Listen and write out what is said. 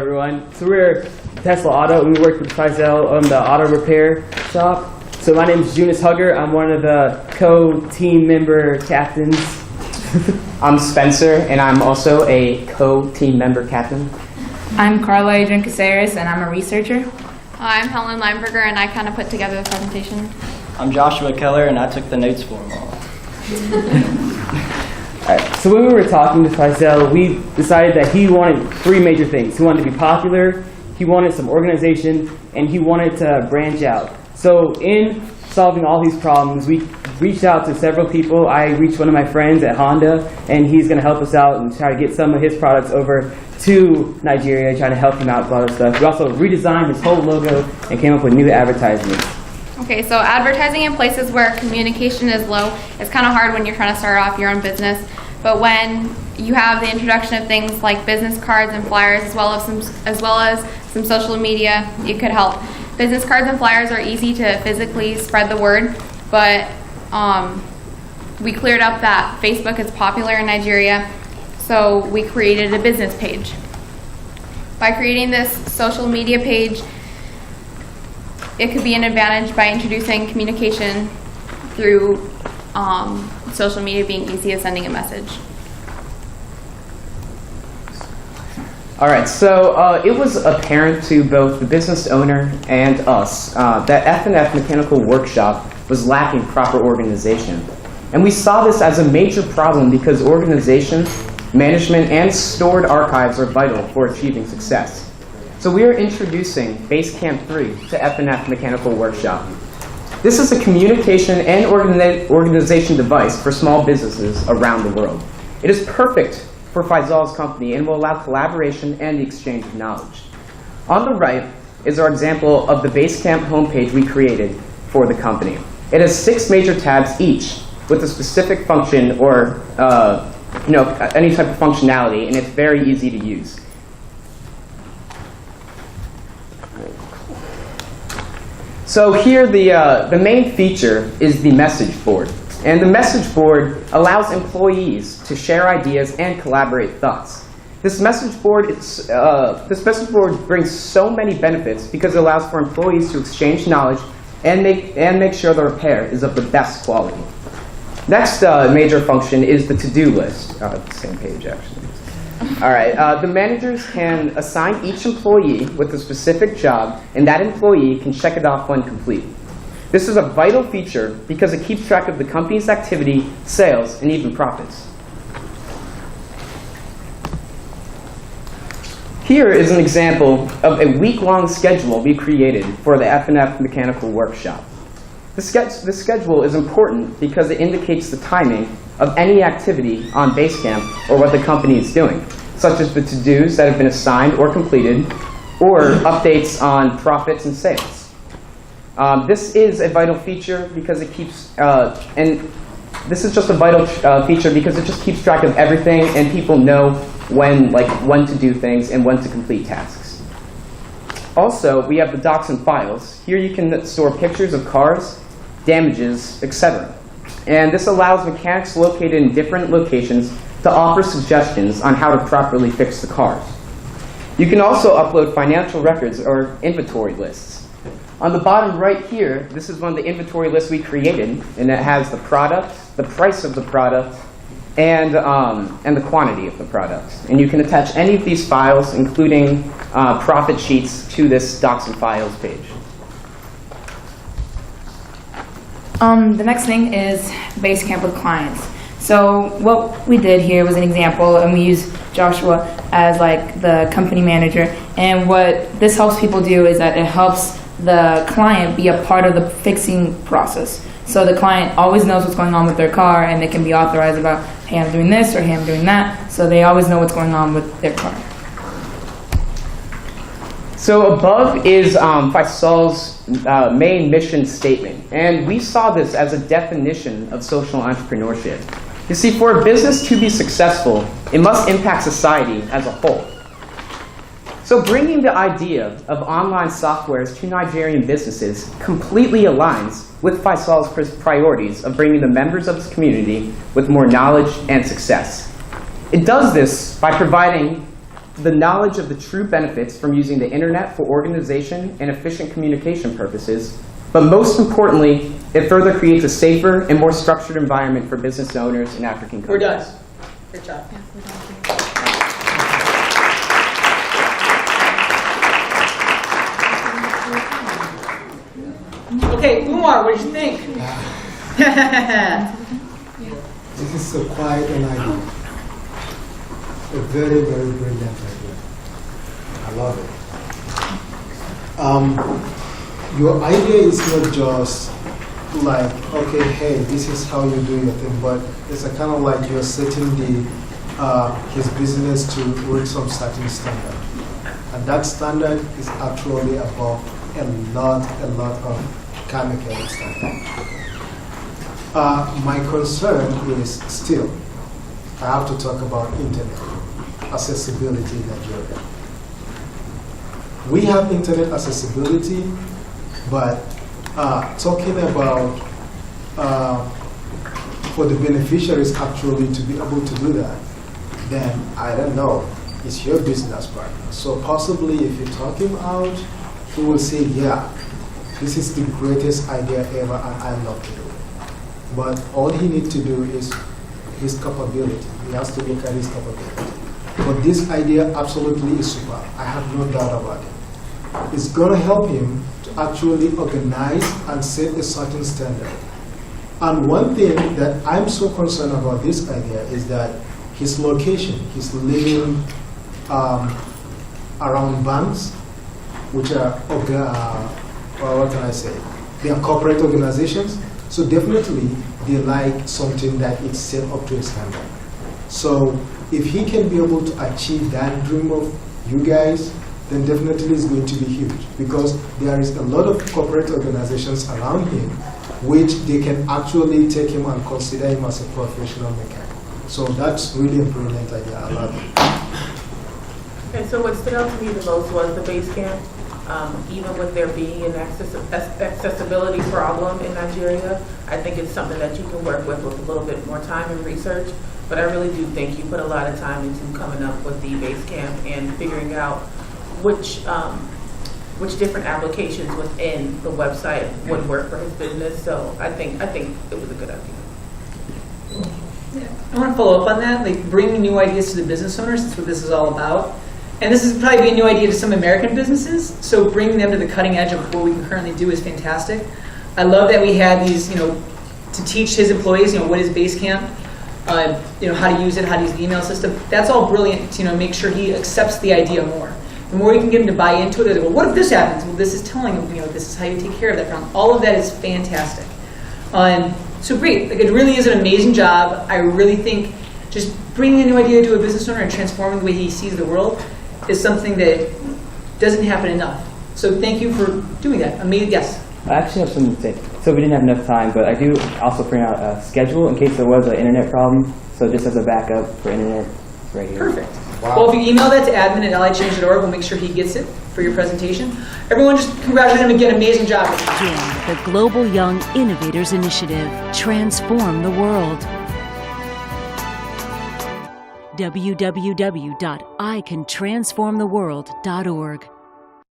everyone. So we're Tesla Auto, and we work with Faisal on the auto repair shop. So my name is Jonas Hugger. I'm one of the co-team member captains. I'm Spencer, and I'm also a co-team member captain. I'm Carla Adrian Caceres, and I'm a researcher. I'm Helen Lineberger, and I kind of put together the presentation. I'm Joshua Keller, and I took the notes for them all. Alright, so when we were talking to Faisal, we decided that he wanted three major things. He wanted to be popular, he wanted some organization, and he wanted to branch out. So in solving all these problems, we reached out to several people. I reached one of my friends at Honda, and he's going to help us out and try to get some of his products over to Nigeria, trying to help him out with all this stuff. We also redesigned his whole logo and came up with new advertisements. Okay, so advertising in places where communication is low is kind of hard when you're trying to start off your own business. But when you have the introduction of things like business cards and flyers, as well as some social media, it could help. Business cards and flyers are easy to physically spread the word, but we cleared up that Facebook is popular in Nigeria, so we created a business page. By creating this social media page, it could be an advantage by introducing communication through social media being easy as sending a message. All right, so it was apparent to both the business owner and us that F&F Mechanical Workshop was lacking proper organization. And we saw this as a major problem because organization, management, and stored archives are vital for achieving success. So we are introducing Basecamp 3 to F&F Mechanical Workshop. This is a communication and organization device for small businesses around the world. It is perfect for Faisal's company and will allow collaboration and the exchange of knowledge. On the right is our example of the Basecamp homepage we created for the company. It has 6 major tabs each with a specific function or any type of functionality, and it's very easy to use. So here the main feature is the message board. And the message board allows employees to share ideas and collaborate thoughts. This message board brings so many benefits because it allows for employees to exchange knowledge and make sure the repair is of the best quality. Next major function is the to-do list. Same page, actually. All right, the managers can assign each employee with a specific job, and that employee can check it off when complete. This is a vital feature because it keeps track of the company's activity, sales, and even profits. Here is an example of a week-long schedule we created for the F&F Mechanical Workshop. This schedule is important because it indicates the timing of any activity on Basecamp or what the company is doing, such as the to-dos that have been assigned or completed, or updates on profits and sales. This is a vital feature because it keeps, and this is just a vital feature because it just keeps track of everything, and people know when to do things and when to complete tasks. Also, we have the docs and files. Here you can store pictures of cars, damages, etc. And this allows mechanics located in different locations to offer suggestions on how to properly fix the cars. You can also upload financial records or inventory lists. On the bottom right here, this is one of the inventory lists we created, and it has the product, the price of the product, and the quantity of the product. And you can attach any of these files, including profit sheets, to this docs and files page. The next thing is Basecamp with clients. So what we did here was an example, and we used Joshua as like the company manager. And what this helps people do is that it helps the client be a part of the fixing process. So the client always knows what's going on with their car, and they can be authorized about, hey, I'm doing this, or hey, I'm doing that. So they always know what's going on with their car. So above is Faisal's main mission statement, and we saw this as a definition of social entrepreneurship. You see, for a business to be successful, it must impact society as a whole. So bringing the idea of online softwares to Nigerian businesses completely aligns with Faisal's priorities of bringing the members of his community with more knowledge and success. It does this by providing the knowledge of the true benefits from using the internet for organization and efficient communication purposes, but most importantly, it further creates a safer and more structured environment for business owners in African countries. We're done. Good job. Okay, Umar, what did you think? This is so quite an idea. A very, very brilliant idea. I love it. Your idea is not just like, okay, hey, this is how you do your thing, but it's a kind of like you're setting his business to reach some certain standard. And that standard is actually above a lot of chemical standard. My concern is still, I have to talk about internet accessibility in Nigeria. We have internet accessibility, but talking about for the beneficiaries actually to be able to do that, then I don't know, it's your business partner. So possibly if you talk him out, he will say, yeah, this is the greatest idea ever and I love to do it. But all he needs to do is his capability. He has to look at his capability. But this idea absolutely is super. I have no doubt about it. It's going to help him to actually organize and set a certain standard. And one thing that I'm so concerned about this idea is that his location, he's living around banks, which are, what can I say? They are corporate organizations. So definitely they like something that is set up to a standard. So if he can be able to achieve that dream of you guys, then definitely it's going to be huge, because there is a lot of corporate organizations around him which they can actually take him and consider him as a professional mechanic. So that's really a brilliant idea. I love it. And so what stood out to me the most was the base camp. Even with there being an accessibility problem in Nigeria, I think it's something that you can work with a little bit more time and research. But I really do think you put a lot of time into coming up with the base camp and figuring out which different applications within the website would work for his business. So I think it was a good idea. I want to follow up on that, like bringing new ideas to the business owners. That's what this is all about. And this is probably a new idea to some American businesses, so bringing them to the cutting edge of what we can currently do is fantastic. I love that we had these, to teach his employees, what is Basecamp, how to use it, how to use the email system. That's all brilliant to, make sure he accepts the idea more. The more you can get him to buy into it, well, what if this happens? Well, this is telling him, this is how you take care of that problem. All of that is fantastic. So great, like it really is an amazing job. I really think just bringing a new idea to a business owner and transforming the way he sees the world is something that doesn't happen enough. So thank you for doing that. Amazing. Yes? I actually have something to say. So we didn't have enough time, but I do also print out a schedule in case there was an internet problem. So just as a backup for internet, it's right here. Perfect. Wow. Well, if you email that to admin@lihchange.org, we'll make sure he gets it for your presentation. Everyone just congratulate him again. Amazing job. Again, the Global Young Innovators Initiative. Transform the world. www.icantransformtheworld.org